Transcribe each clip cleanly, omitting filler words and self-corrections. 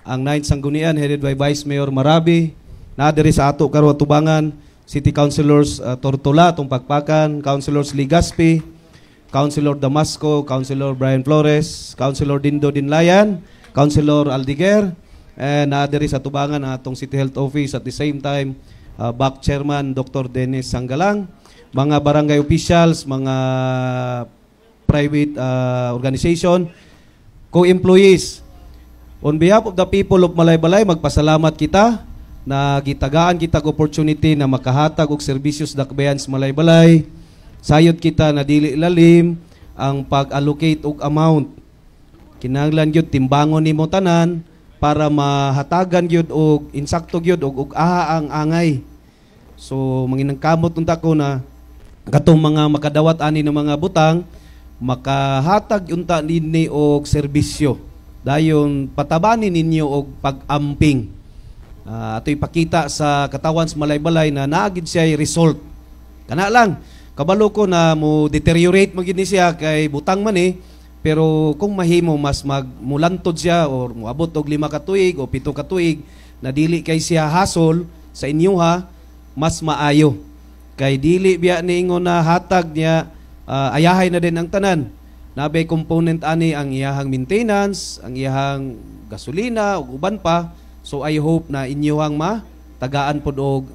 ang 9th Sanggunian headed by Vice Mayor Marabi, na diri sa ato karon tubangan City Councilors Tortola tong Pagpakan, Councilors Ligaspi, Councilor Damasco, Councilor Brian Flores, Councilor Dindo Dinlayan, Councilor Aldiger, and diri sa tubangan atong City Health Office at the same time back Chairman Dr. Dennis Sanggalang, mga barangay officials, mga private organization, co-employees. On behalf of the people of Malaybalay, magpasalamat kita na gitagaan kita og opportunity na makahatag og serbisyos dakbayan sa Malaybalay. Sayod kita na dili lalim ang pag-allocate og amount. Kinahanglan gyud timbangon nimo tanan para mahatagan gyud og insakto gyud og aha ang angay. So manginangkamot unta ko na katong mga makadawat ani ng mga butang makahatag unta ninyo og serbisyo. Dayon patabanin ninyo og pag-amping. Ato ipakita sa katawan sa Malaybalay na naagid siya result. Kana lang, kabalo ko na mo deteriorate magid ni siya kay butang man pero kung mahimo mas magmulantod siya or moabot og 5 ka tuig o 7 ka tuig na dili kay siya hasol sa inyo mas maayo. Kay dili biya niingon na hatag niya ayahay na din ang tanan. Nabay component ani ang iyahang maintenance, ang iyahang gasolina ug uban pa. So I hope na inyong tagaan pod og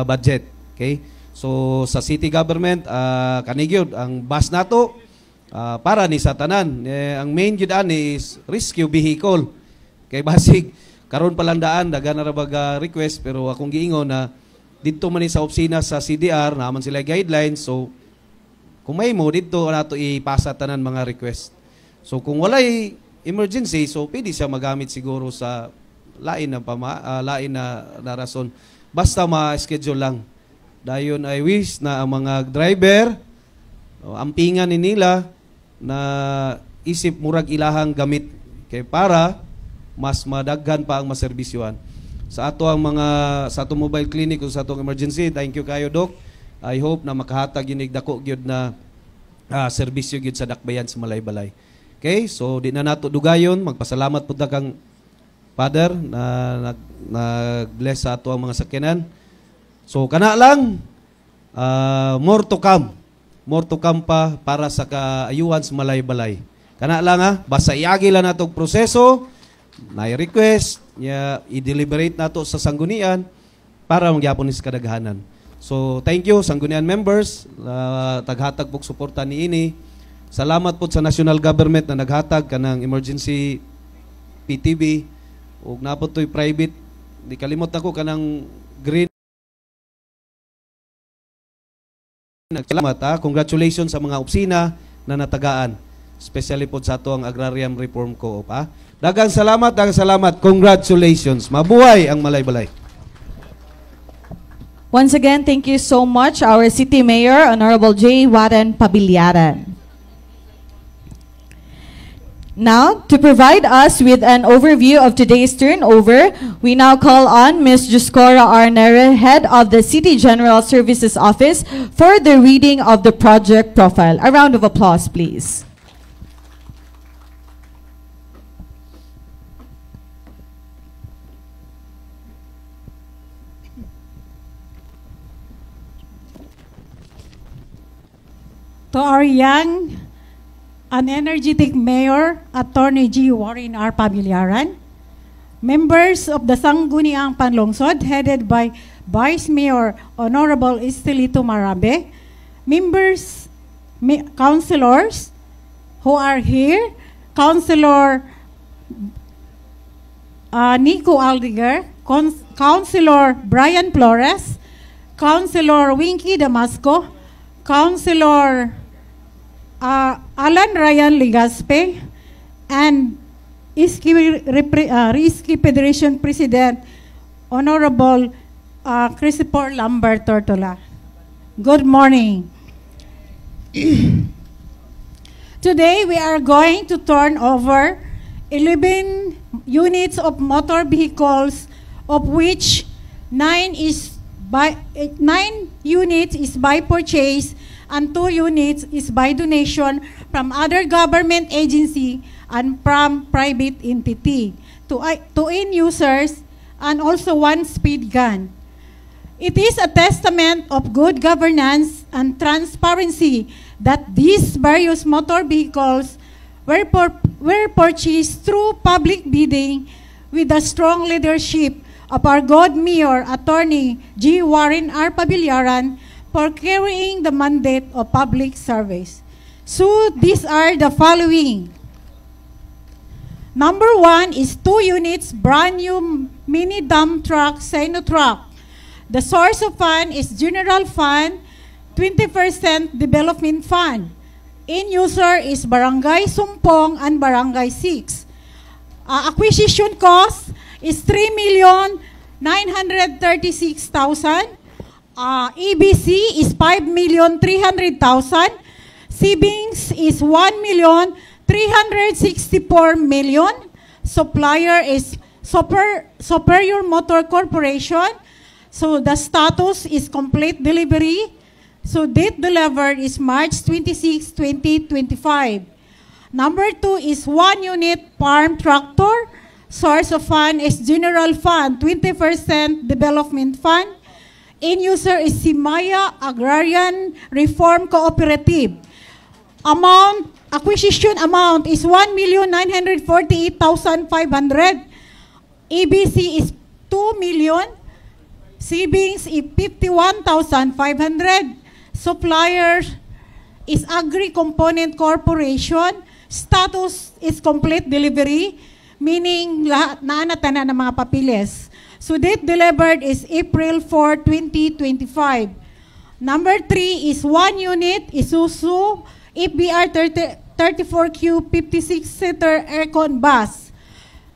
budget. Okay? So sa city government kanigyod ang bus nato para ni sa tanan. Ang main gyud ani is rescue vehicle. Kay basig karon pa lang daan dagan ra bag request pero akong giingon na didto man ni sa opisina sa CDR naman sila guidelines. So kung may mo didto nato ipasa tanan mga request. So kung walay emergency so pwede siya magamit siguro sa lain na rason. Basta ma-schedule lang. Dayon I wish na ang mga driver ampingan ni nila na isip murag ilahang gamit kay para mas madaghan pa ang maserbisyuhan. Sa ato ang mga sa ato mobile clinic o sa atong emergency, thank you kayo Doc. I hope na makahatag yun dako gyud na serbisyo gyud sa dakbayan sa Malaybalay. Okay? So di na nato dugayon, magpasalamat pud kang Father na nag-bless sa ato ang mga sakyanan. So kana lang more to come. More to come pa para sa kaayuhan sa Malaybalay. Kana lang basta iagi lang natong proseso, na-request, i-deliberate nato sa sanggunian para magyapon sa kadaghanan. So thank you sanggunian members, taghatag pog suporta niini. Salamat po sa national government na naghatag kanang emergency PTB. Ug napot to'y private, di kalimot ako kanang green. Salamat congratulations sa mga opisina na natagaan, especially po sa ato ang Agrarian Reform Co-op. Daghang salamat, congratulations. Mabuhay ang Malaybalay. Once again, thank you so much, our City Mayor, Honorable J. Warren Pabiliaran. Now, to provide us with an overview of today's turnover, we now call on Ms. Juscora Arnere, Head of the City General Services Office, for the reading of the project profile. A round of applause, please. To our young an energetic Mayor, Attorney G. Warren R. Pabiliaran, members of the Sangguniang Panlungsod, headed by Vice Mayor Honorable Estelito Marabe, members, councilors who are here, Councilor Nico Aldiger, Councilor Brian Flores, Councilor Winky Damasco, Councilor Alan Ryan Ligaspe, and Iski Federation President Honorable Christopher Lambert Tortola. Good morning. Today we are going to turn over 11 units of motor vehicles, of which 9 units is by purchase and 2 units is by donation from other government agency and from private entity. to end users and also 1 speed gun. It is a testament of good governance and transparency that these various motor vehicles were purchased through public bidding with the strong leadership of our God Mayor, Attorney G. Warren R. Pabillaran, for carrying the mandate of public service. So these are the following. Number 1 is 2 units brand new mini dump truck, Sino-Truck. The source of fund is General Fund, 20% Development Fund. In user is Barangay Sumpong and Barangay 6. Acquisition cost is 3,936,000. EBC is 5,300,000. Savings is 1,364,000,000. Supplier is Superior Motor Corporation. So the status is complete delivery. So date delivered is March 26, 2025. Number 2 is 1 unit farm tractor. Source of fund is General Fund, 20% Development Fund. In user is Simaya Agrarian Reform Cooperative. Acquisition amount is 1,948,500. EBC is 2 million. Savings is 51,500. Supplier is Agri Component Corporation. Status is complete delivery, meaning lahat na ng mga papilis. So date delivered is April 4, 2025. Number 3 is 1 unit Isuzu FBR 34Q 56-seater aircon bus.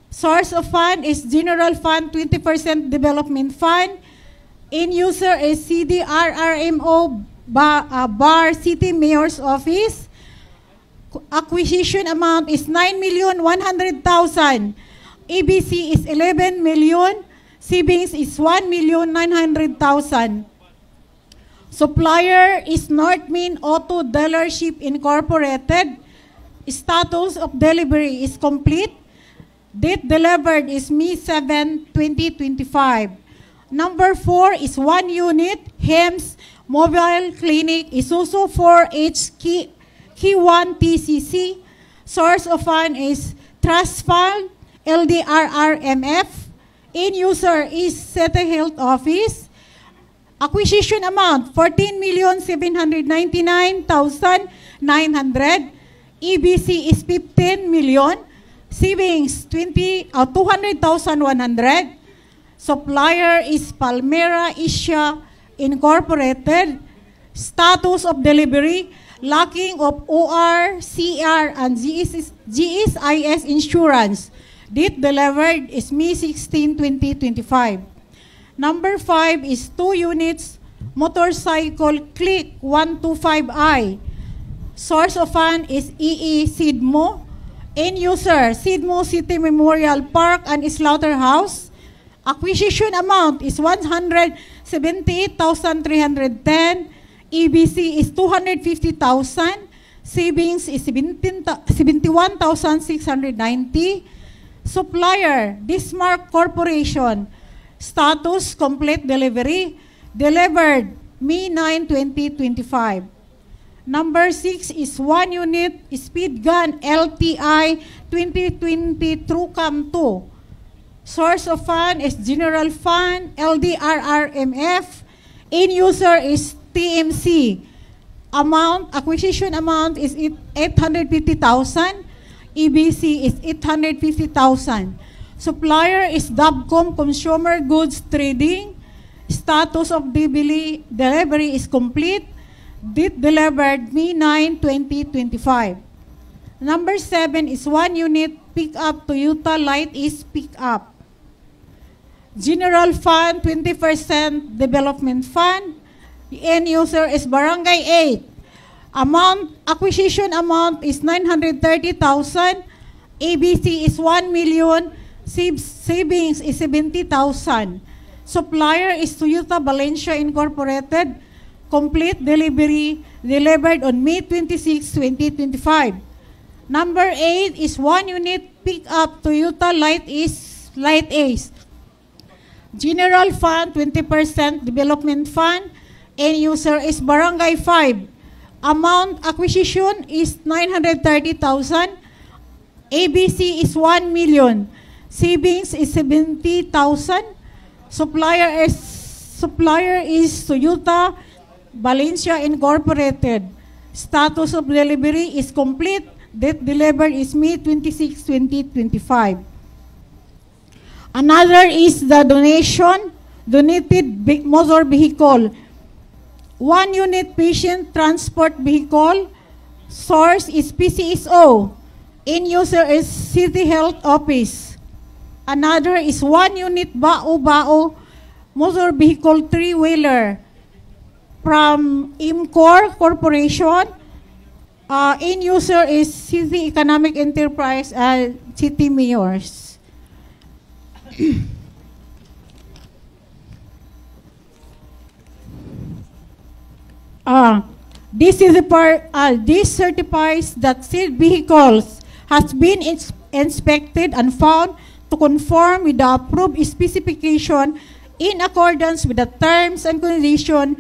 Source of fund is General Fund, 20% Development Fund. In user is CDRRMO Bar City Mayor's Office. Acquisition amount is 9,100,000. EBC is 11 million. Savings is 1,900,000. Supplier is Northmin Auto Dealership Incorporated. Status of delivery is complete. Date delivered is May 7, 2025. Number 4 is 1 unit HEMS Mobile Clinic Isuzu 4H K1 TCC. Source of fund is Trust Fund LDRRMF. In user is Sete Health Office. Acquisition amount 14,799,900. EBC is 15 million. Savings 200,100. Supplier is Palmera Asia Incorporated. Status of delivery lacking of OR, CR, and GSIS insurance. Date delivered is May 16, 2025. Number 5 is 2 units motorcycle Click 125i. Source of fund is EE Sidmo. End user Sidmo City Memorial Park and Slaughterhouse. Acquisition amount is 178,310. EBC is 250,000. Savings is 71,690. Supplier Bismarck Corporation. Status complete delivery. Delivered May 9, 2025. Number 6 is 1 unit speed gun LTI 2020 Trucam 2. Source of fund is General Fund LDRRMF. In user is TMC. Acquisition amount is 850,000. EBC is 850,000. Supplier is Dabcom Consumer Goods Trading. Status of delivery is complete. Date delivered May 9, 2025. Number 7 is 1 unit pickup Toyota Light East pickup. General Fund, 20% Development Fund. The end user is Barangay 8. Acquisition amount is 930,000. ABC is 1 million. Savings is 70,000. Supplier is Toyota Valencia Incorporated. Complete delivery delivered on May 26, 2025. Number 8 is 1 unit pick-up Toyota Light Ace. General Fund, 20%. Development Fund. End user is Barangay 5. Amount acquisition is 930,000. ABC is 1 million. Savings is 70,000. Supplier is Toyota Valencia Incorporated. Status of delivery is complete. Date delivered is May 26, 2025. Another is the donated motor vehicle. 1 unit patient transport vehicle. Source is PCSO. End user is City Health Office. Another is 1 unit Bao motor vehicle 3-wheeler from IMCOR Corporation. End user is City Economic Enterprise City Mayors. This certifies that said vehicles has been inspected and found to conform with the approved specification in accordance with the terms and conditions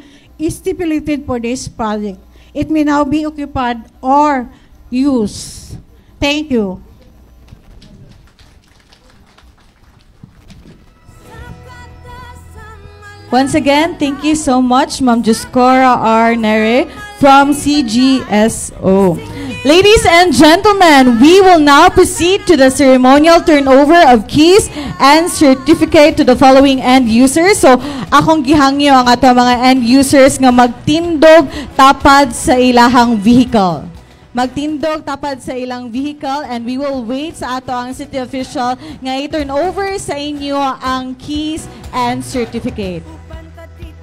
stipulated for this project. It may now be occupied or used. Thank you. Once again, thank you so much, Ma'am Juscora R. Nere from CGSO. Ladies and gentlemen, we will now proceed to the ceremonial turnover of keys and certificate to the following end users. So, akong gihangyo ang ato mga end users nga magtindog tapad sa ilahang vehicle. Magtindog tapad sa ilang vehicle, and we will wait sa ato ang city official nga i-turn over sa inyo ang keys and certificate.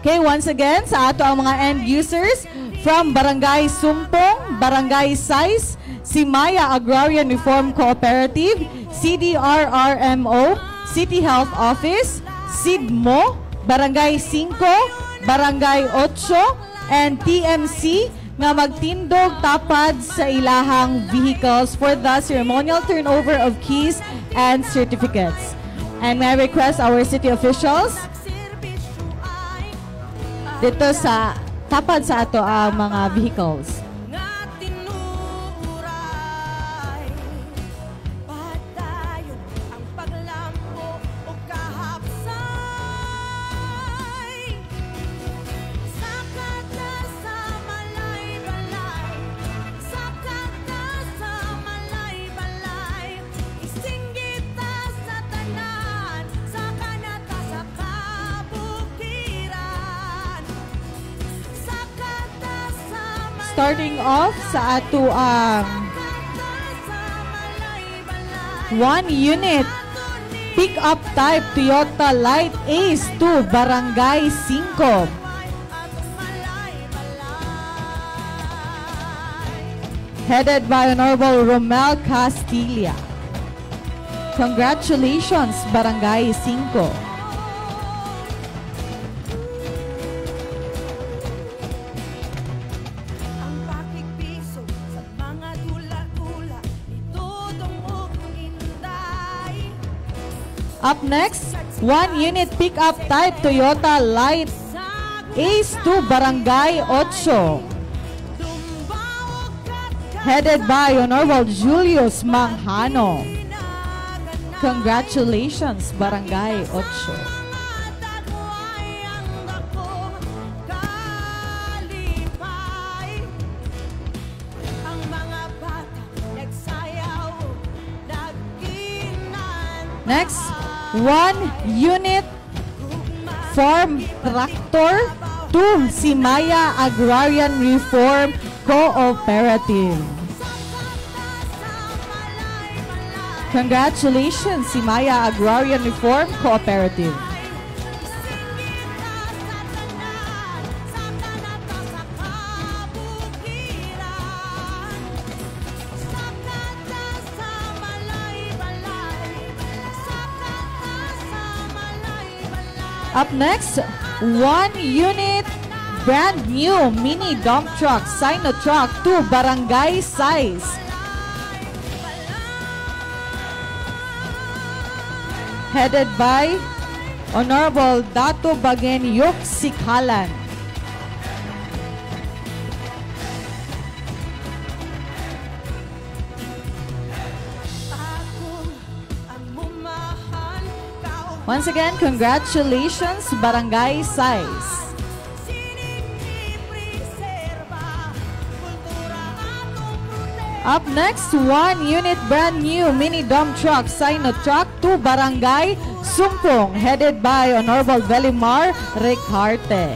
Okay, once again, sa ato ang mga end users from Barangay Sumpong, Barangay Sais, Simaya Agrarian Reform Cooperative, CDRRMO, City Health Office, SIDMO, Barangay 5, Barangay 8, and TMC nga magtindog tapad sa ilahang vehicles for the ceremonial turnover of keys and certificates. And may I request our city officials dito sa tapad sa ato ang mga vehicles. Starting off sa ato ang 1 unit pick-up type Toyota Light Ace to Barangay 5. Headed by Honorable Romel Castilla. Congratulations, Barangay 5. Up next, 1 unit pick-up type Toyota Light Ace to Barangay 8. Headed by Honorable Julius Manghano. Congratulations, Barangay 8. Next, 1 unit farm tractor to Simaya Agrarian Reform Cooperative. Congratulations, Simaya Agrarian Reform Cooperative. Up next, 1 unit brand new mini dump truck, Sino truck to Barangay Sais. headed by Honorable Dato Bagen Sikhalan. Once again, congratulations, Barangay Size. Up next, 1 unit brand new mini dump truck, Sinotrack to Barangay Sumpong, headed by Honorable Velimar Recarte.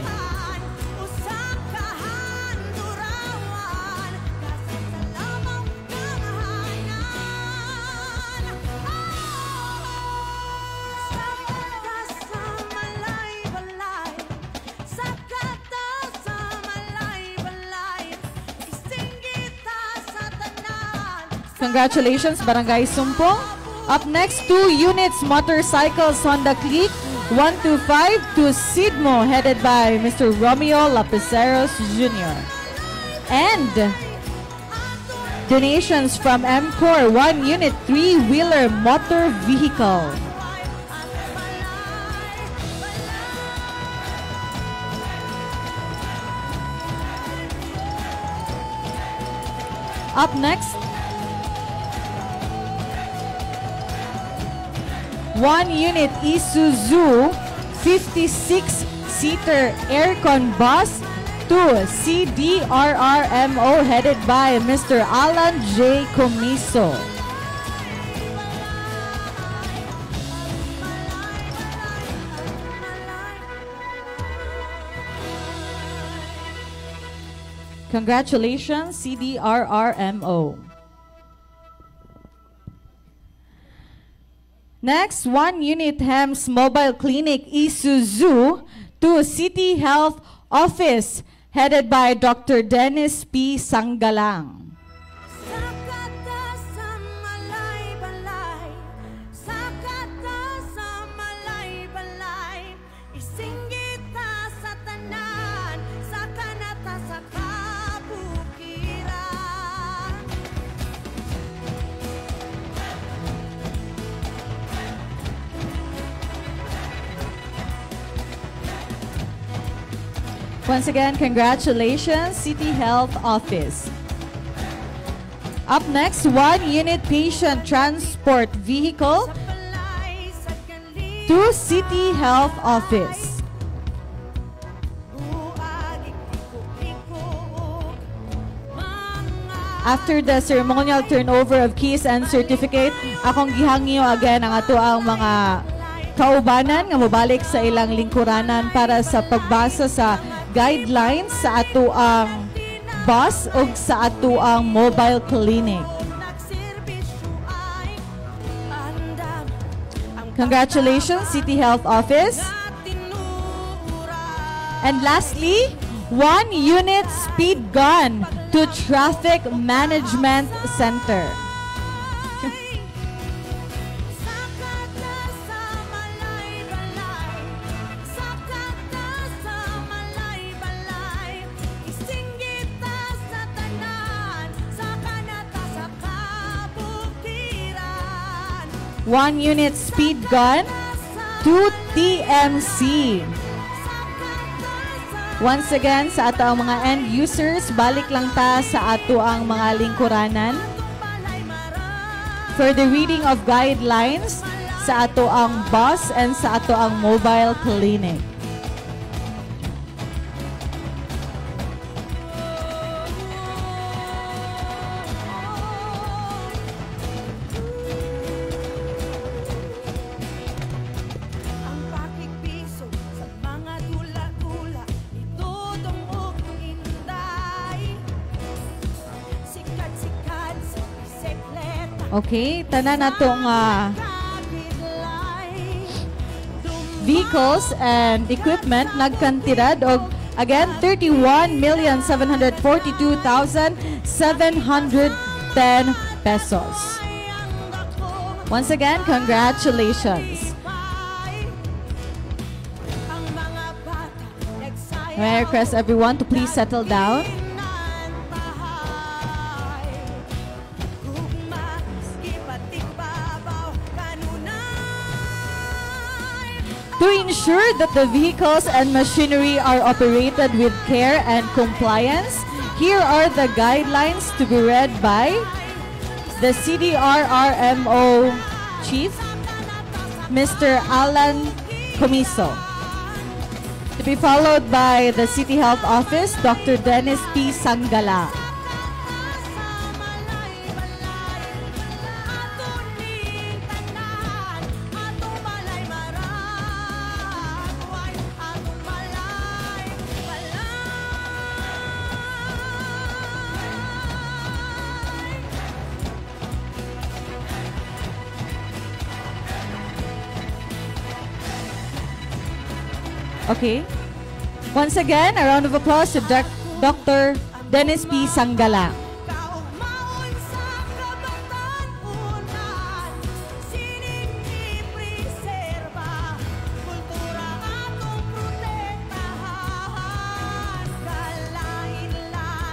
Congratulations, Barangay Sumpong. Up next, 2 units motorcycles Honda Click 125 to Sidmo, headed by Mr. Romeo Lapiceros Jr. And donations from MCOR, 1 unit 3-wheeler motor vehicle. Up next, 1 unit Isuzu 56-seater aircon bus to CDRRMO, headed by Mr. Alan J. Comiso. Congratulations, CDRRMO. Next, 1 unit HEMS Mobile Clinic Isuzu to City Health Office, headed by Dr. Dennis P. Sanggalang. Once again, congratulations, City Health Office. Up next, 1 unit patient transport vehicle to City Health Office. After the ceremonial turnover of keys and certificate, akong gihangyo again ang ato ang mga kaubanan nga mobalik sa ilang lingkuranan para sa pagbasa sa guidelines sa ato ang bus o sa ato ang mobile clinic. Congratulations, City Health Office. And lastly, 1 unit speed gun to Traffic Management Center. One unit speed gun to TMC. Once again, sa ato ang mga end users, balik lang ta sa ato ang mga lingkuranan for the reading of guidelines sa ato ang bus and sa ato ang mobile clinic. Okay, tanan natong vehicles and equipment nagkantidad og again 31,742,710 pesos. Once again, congratulations. May I request everyone to please settle down. To ensure that the vehicles and machinery are operated with care and compliance, here are the guidelines to be read by the CDRRMO Chief, Mr. Alan Comiso. To be followed by the City Health Office, Dr. Dennis P. Sangala. Okay. Once again, a round of applause to Dr. Dennis P. Sangala.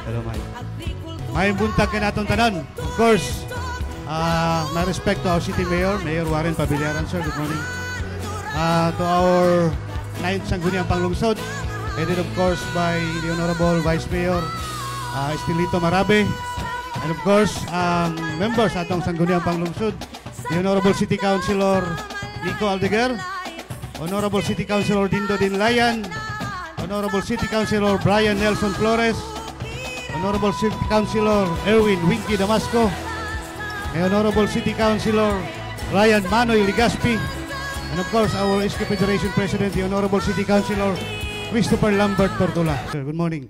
Hello, Mike. May buntag ka natong tanan. Of course, my respect to our city mayor, Mayor Warren Pabiliaran, sir. Good morning. To our 9th Sangguniang Panglungsod, headed of course by the Honorable Vice Mayor Estelito Marabe, and of course members atong Sangguniang Panglungsod, the Honorable City Councilor Nico Aldeguer, Honorable City Councilor Dindo Dinlayan, Honorable City Councilor Brian Nelson Flores, Honorable City Councilor Erwin Winky Damasco, and Honorable City Councilor Ryan Manoy Ligaspi, and of course, our SK Federation President, the Honorable City Councilor Christopher Lambert Tortola. Sir, good morning.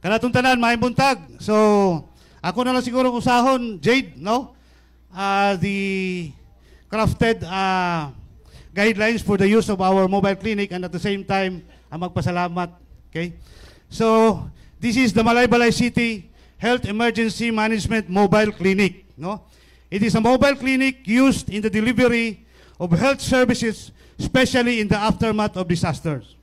Kanatong tanan, may buntag. So, ako na lang siguro usahon, Jade, no? The crafted guidelines for the use of our mobile clinic, and at the same time, magpasalamat. Okay? So, this is the Malaybalay City Health Emergency Management Mobile Clinic, no? It is a mobile clinic used in the delivery of health services, especially in the aftermath of disasters,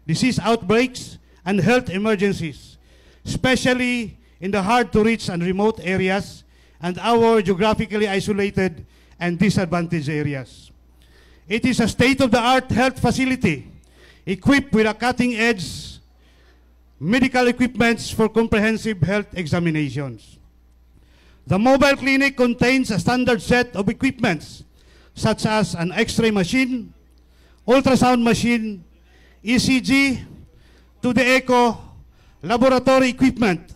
disease outbreaks, and health emergencies, especially in the hard-to-reach and remote areas and our geographically isolated and disadvantaged areas. It is a state-of-the-art health facility equipped with a cutting-edge medical equipment for comprehensive health examinations. The mobile clinic contains a standard set of equipments such as an X-ray machine, ultrasound machine, ECG, 2D echo, laboratory equipment,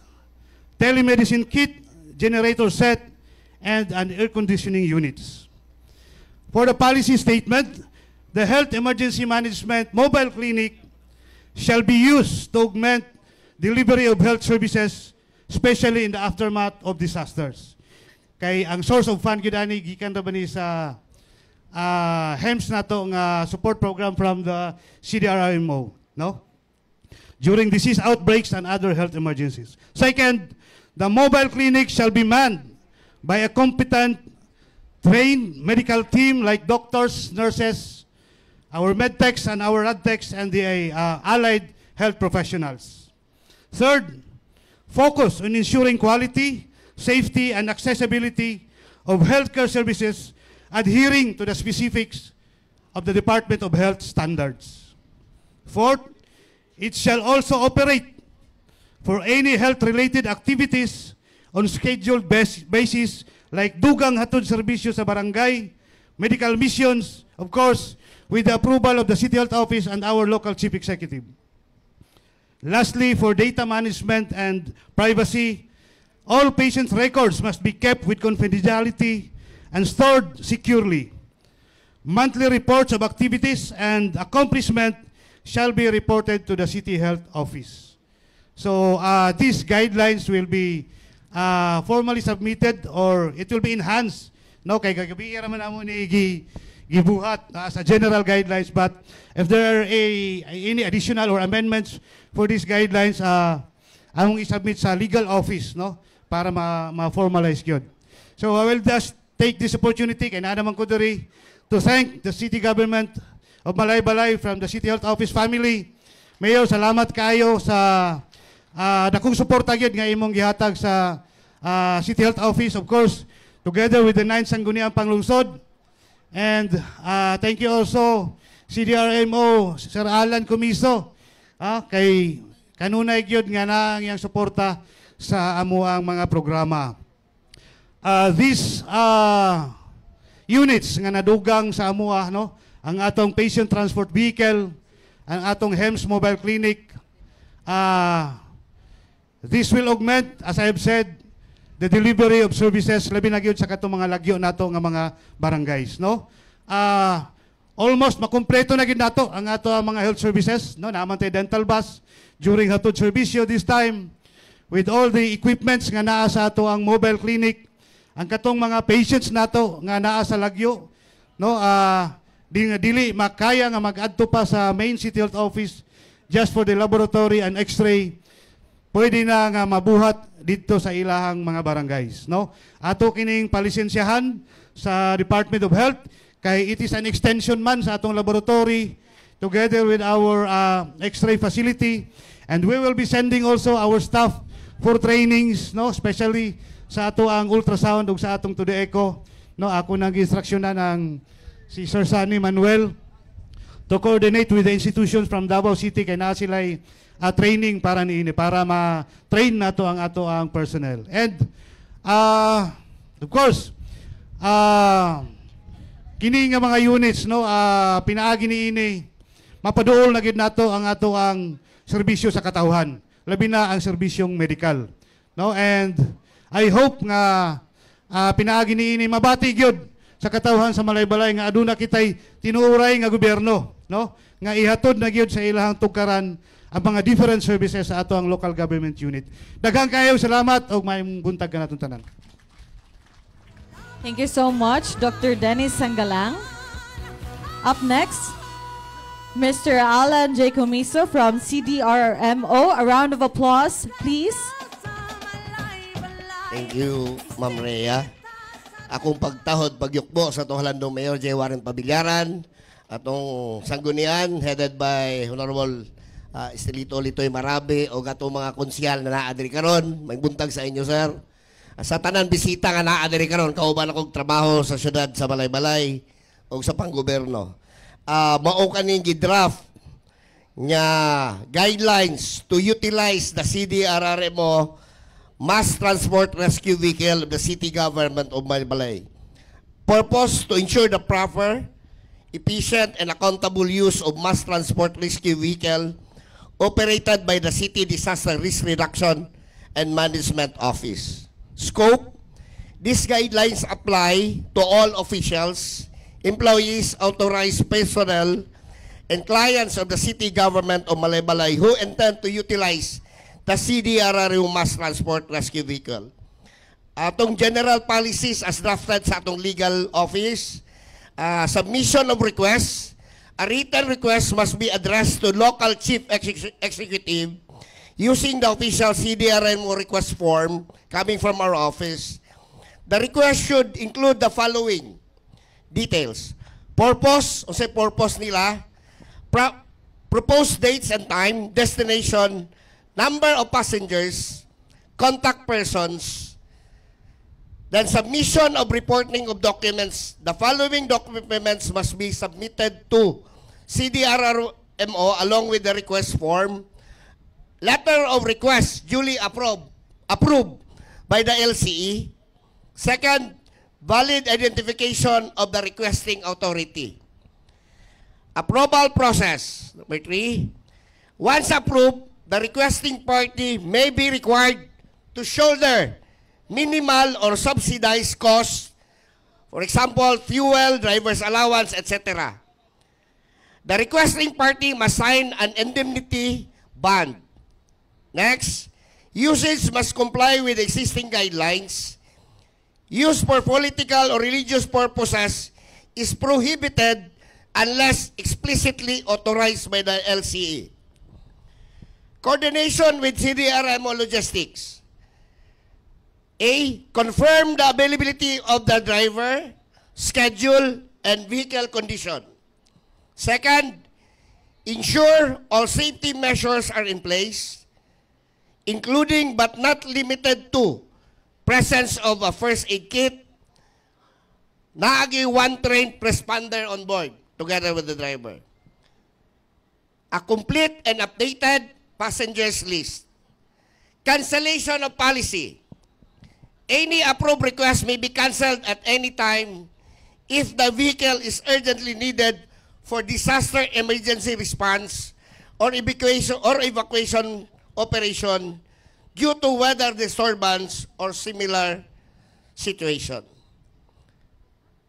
telemedicine kit, generator set, and an air conditioning units. For the policy statement, the Health Emergency Management Mobile Clinic shall be used to augment delivery of health services, especially in the aftermath of disasters. Kay ang source of fund gyud ani gikan ra ba ni sa HEMS na itong support program from the CDRRMO, no? During disease outbreaks and other health emergencies. Second, the mobile clinic shall be manned by a competent, trained medical team like doctors, nurses, our medtechs and our radtechs, and the allied health professionals. Third, focus on ensuring quality, safety, and accessibility of healthcare services adhering to the specifics of the Department of Health standards. Fourth, it shall also operate for any health-related activities on scheduled basis like dugang hatod serbisyo sa barangay, medical missions, of course, with the approval of the City Health Office and our local Chief Executive. Lastly, for data management and privacy, all patient records must be kept with confidentiality and stored securely. Monthly reports of activities and accomplishment shall be reported to the City Health Office. So these guidelines will be formally submitted, or it will be enhanced. No, kay kagabi raman amo ni gibuhat as a general guidelines, but if there are any additional or amendments for these guidelines, among isubmit sa legal office, no, para ma-formalize yun. So I will just take this opportunity, kay na naman ko diri, to thank the city government of Malaybalay from the City Health Office family. Mayor, salamat kayo sa dakong suporta gyud nga imong gihatag sa City Health Office, of course, together with the 9th Sangguniang Panglungsod. And thank you also CDRMO, Sir Alan Comiso, kay kanunay gyud nga na ang iyang suporta sa amo ang mga programa. These units nga nadugang sa amo no, ang atong patient transport vehicle, ang atong HEMS mobile clinic, this will augment, as I have said, the delivery of services labi na gyud sa katong mga lagyo nato nga mga barangays, no? Almost makumpleto na gid nato ang ato mga health services, no? Naman tay dental bus during hatod serbisyo this time with all the equipments nga naa sa ato ang mobile clinic, ang katong mga patients nato nga naa sa lagyo, no? Dili makaya nga mag-adto pa sa main city health office just for the laboratory and x-ray. Pwede na nga mabuhat dito sa ilahang mga barangays, no? Ato kining palisensyahan sa Department of Health kay it is an extension man sa atong laboratory together with our x-ray facility, and we will be sending also our staff for trainings, no, especially sa ato ang ultrasound ug sa atong to the echo, no. Ako nag-instruksyonan ng si Sir Sunny Manuel to coordinate with the institutions from Davao City kay na sila training para niini para ma-train nato ang personnel. And of course, kini nga mga units, no, pinaagi niini mapaduol na gid nato ang ato ang serbisyo sa katawhan, labi na ang serbisyong medical, no. And I hope nga pinaagi niini mabati gyud sa katawhan sa Malaybalay nga aduna kitay tinuuray nga gobyerno, no, nga ihatod na gyud sa ilahang tugkaran ang mga different services sa ato ang local government unit. Daghang kayo salamat ug maayong buntag kanaton tanan. Thank you so much, Dr. Dennis Sangalang. Up next, Mr. Alan J. Comiso from CDRMO. A round of applause, please. Thank you, Ma'am Rhea. Akong pagtahod, pagyukbo sa itong halandong Mayor J. Warren Pabilyaran, atong sanggunian, headed by Honorable Estelito Litoy Marabe, o atong mga konsyal na naadiri karon. May buntag sa inyo, sir. Sa tanan bisita nga naadiri karon, kauban akong trabaho sa syudad sa Balay-Balay o sa panggoberno. Mao kaning gidraft nga guidelines to utilize the CDRRMO Mass Transport Rescue Vehicle of the City Government of Balay. Purpose to ensure the proper, efficient, and accountable use of mass transport rescue vehicle operated by the City Disaster Risk Reduction and Management Office. Scope: these guidelines apply to all officials, employees, authorized personnel, and clients of the City Government of Malaybalay who intend to utilize the CDRRMO Mass Transport Rescue Vehicle. Atong general policies as drafted sa atong legal office, submission of requests. A written request must be addressed to local chief executive using the official CDRMO request form coming from our office. The request should include the following details: purpose, o say purpose nila, proposed dates and time, destination, number of passengers, contact persons, then submission of reporting of documents. The following documents must be submitted to CDRRMO along with the request form. Letter of request duly approved by the LCE. Second, valid identification of the requesting authority. Approval process. Number 3, once approved, the requesting party may be required to shoulder minimal or subsidized costs, for example, fuel, driver's allowance, etc. The requesting party must sign an indemnity bond. Next, usage must comply with existing guidelines. Use for political or religious purposes is prohibited unless explicitly authorized by the LCE. Coordination with CDRMO logistics. A, confirm the availability of the driver, schedule, and vehicle condition. Second, ensure all safety measures are in place, including but not limited to presence of a first aid kit, naagi one trained responder on board together with the driver. a complete and updated passengers list. Cancellation of policy. Any approved request may be canceled at any time if the vehicle is urgently needed for disaster emergency response or evacuation operation due to weather disturbance or similar situation.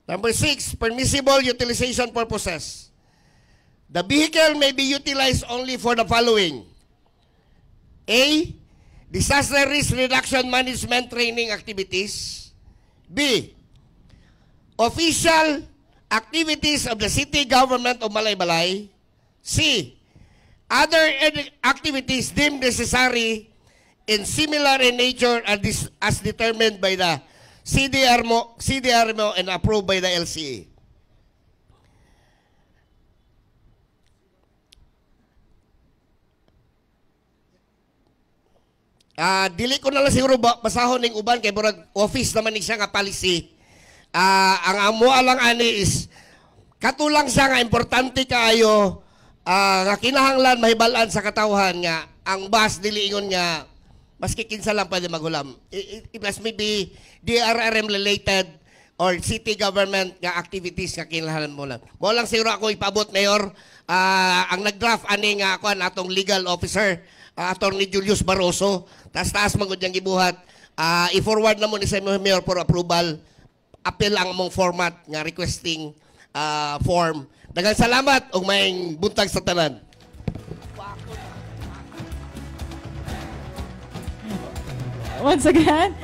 Number 6, permissible utilization purposes. The vehicle may be utilized only for the following. A, disaster risk reduction management training activities. B, official activities of the city government of Malaybalay. C, other activities deemed necessary and similar in nature as determined by the CDRMO and approved by the LCA. Dili ko na lang siguro basahon ng uban kay murag office naman ni siya nga policy. Ang amo lang ani is katulang siya nga importante kaayo nga kinahanglan mahibalan sa katawhan nga ang bus dili ingon nga maski kinsa lang pwede maghulam. It must be DRRM related or city government nga activities nga kinahanglan mo lang. Mo lang siguro ako ipabot, Mayor, ang nag-draft ani nga kuan atong legal officer, Attorney Julius Barroso. Taas magud yang gibuhat. I-forward na mo ni sa Mayor for approval. Appeal ang mong format nga requesting form. Daghang salamat ug maayong buntag sa tanan. Once again,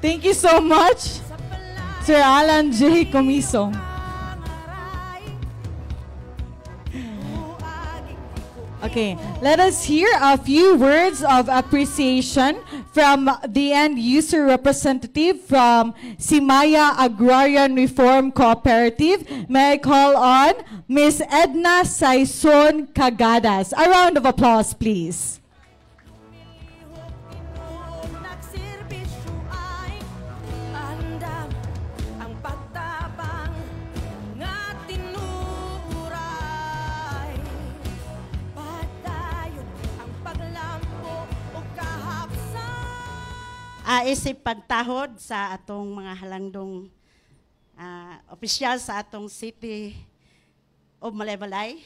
thank you so much, Sir Alan J. Comiso. Okay, let us hear a few words of appreciation from the end user representative from Simaya Agrarian Reform Cooperative. May I call on Ms. Edna Saison Cagadas. A round of applause, please. Isip pagtahod sa atong mga halangdong opisyal sa atong City of Malaybalay,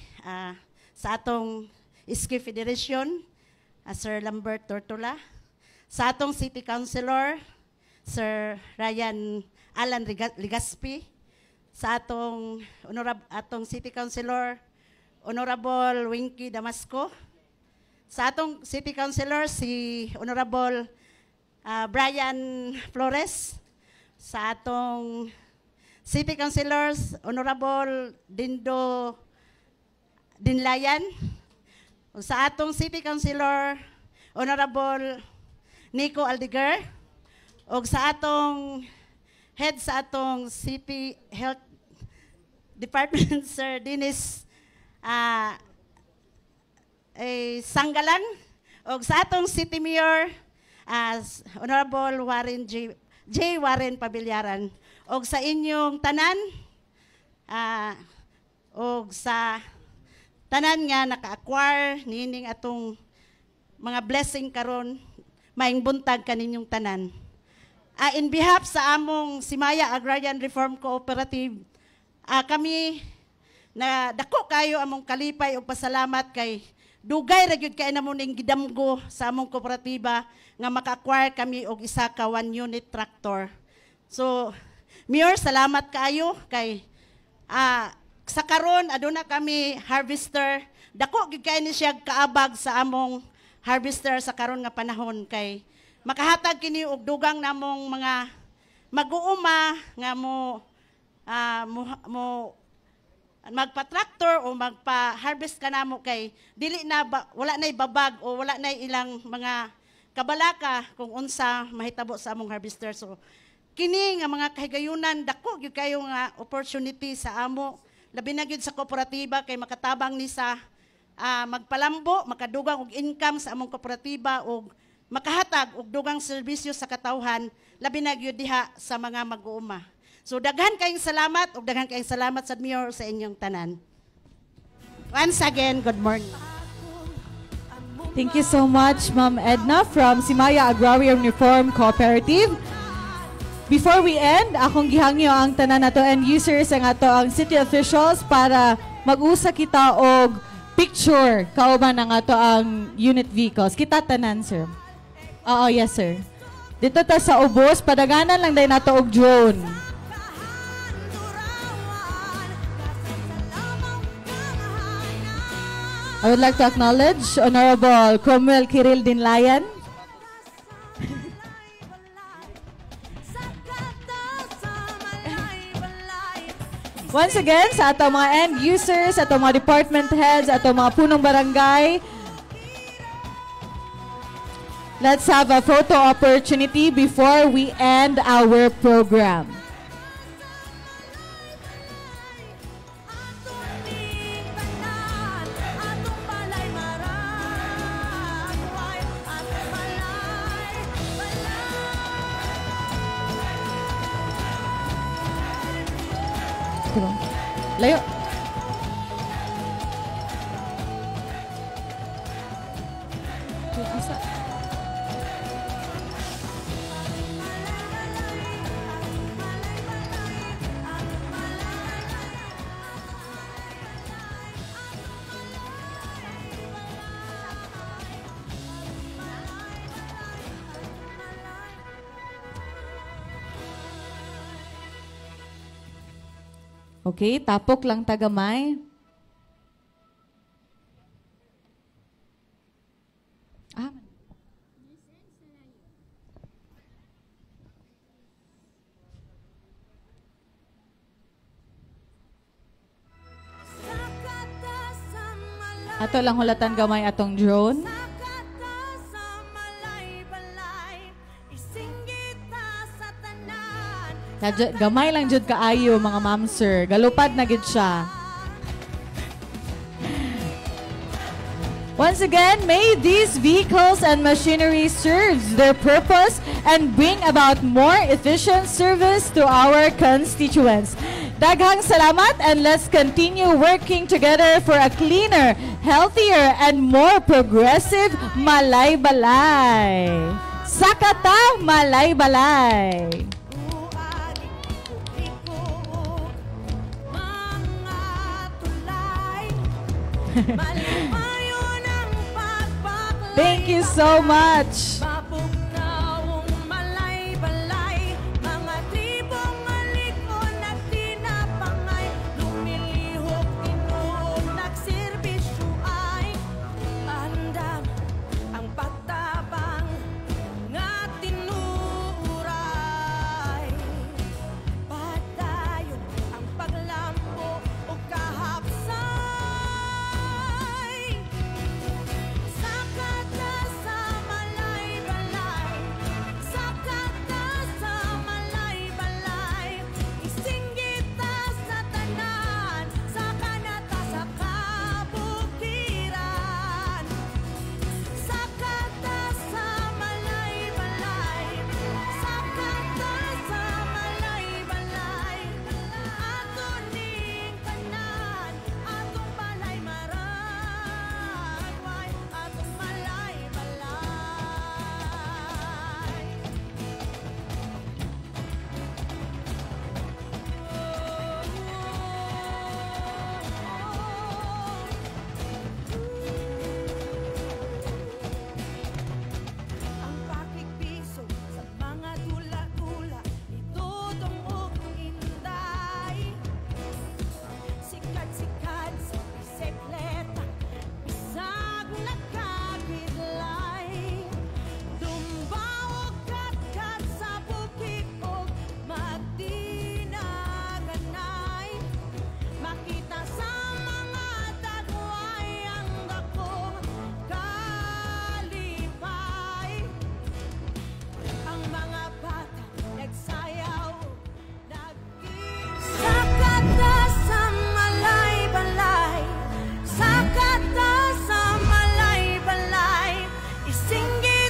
sa atong Ski Federation, Sir Lambert Tortola, sa atong City Councilor, Sir Ryan Alan Ligaspi, sa atong City Councilor, Honorable Winky Damasco, sa atong City Councilor, si Honorable Brian Flores, sa atong City Councilors, Honorable Dindo Dinlayan, sa atong City Councilor, Honorable Nico Aldiger, o sa atong head sa atong City Health Department, Sir Dennis Sanggalan, o sa atong City Mayor, Honorable Warren J. Warren Pabilyaran, o sa inyong tanan, o sa tanan nga naka-acquire nining atong mga blessing karon, maing buntag kaninyong tanan. In behalf sa among Simaya Agrarian Reform Cooperative, kami na dako kayo among kalipay o pasalamat kay dugay ra gyud kay namo ning gidamgo sa among kooperatiba nga maka-acquire kami og isa ka 1-unit tractor. So, Mayor, salamat kaayo kay sa karon aduna kami harvester. Dako gyud kay ni siya kaabag sa among harvester sa karon nga panahon kay makahatag kini og dugang namong mga mag-uuma nga mo magpa-tractor o magpa-harvest ka namo kay dili na wala nay babag o wala nay ilang mga kabalaka kung unsa mahitabo sa among harvester. So kini nga mga kahigayunan dako gyud kayo nga opportunity sa amo labi na gyud sa kooperatiba kay makatabang ni sa magpalambo, makadugang og income sa among kooperatiba og makahatag og dugang serbisyo sa katawhan labi na gyud diha sa mga mag-uuma. So daghan kayong salamat ug daghan kayong salamat sa Mayor sa inyong tanan. Once again, good morning. Thank you so much, Ma'am Edna from Simaya Agrarian Reform Cooperative. Before we end, akong gihangyo ang tanan nato and users ang ato ang city officials para mag-usa kita og picture kauban ang ato ang unit vehicles. Kita tanan, sir. Oo, yes, sir. Dito ta sa ubos, padaganan lang dahil nato og drone. I would like to acknowledge Honorable Cromwell Kiril Dinlayan. Once again, sa atong mga end users, atong mga department heads, atong mga punong barangay, let's have a photo opportunity before we end our program. Layo. Okay, tapok lang tagamay. Ato lang hulatan gamay atong drone. Gamay lang jud kaayo mga ma'am sir. Galupad na gid siya. Once again, may these vehicles and machinery serve their purpose and bring about more efficient service to our constituents. Daghang salamat and let's continue working together for a cleaner, healthier, and more progressive Malaybalay. Sakata Malaybalay. Thank you so much.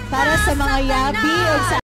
Para sa mga yabi o sa